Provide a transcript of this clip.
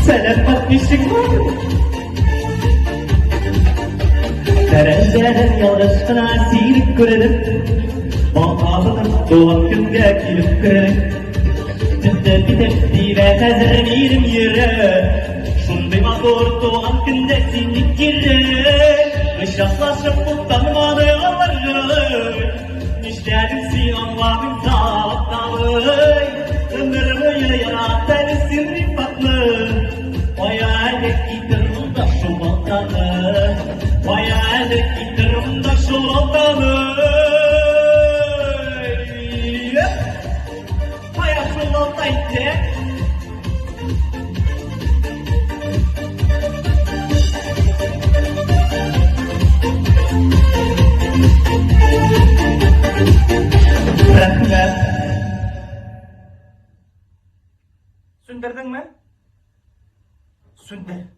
Selamatmışsın var. Terenzeden yalnızkına silip görelim. Mağabının doğan günde kilip görelim. Tütte bitip diye tezremirim yere. Şunday mazor doğan günde sinik yere. Işaklaşıp bu tanımadı alırır. Nişledim sin anladın zaaptalı. Ömür boyu yarattı sirri patlı. Hayalek gidiyorum da şu baltanı. Hayalek gidiyorum da şu baltanı. Hayat şu baltaydı. Rahmet. Sündürdün mü? Sündür.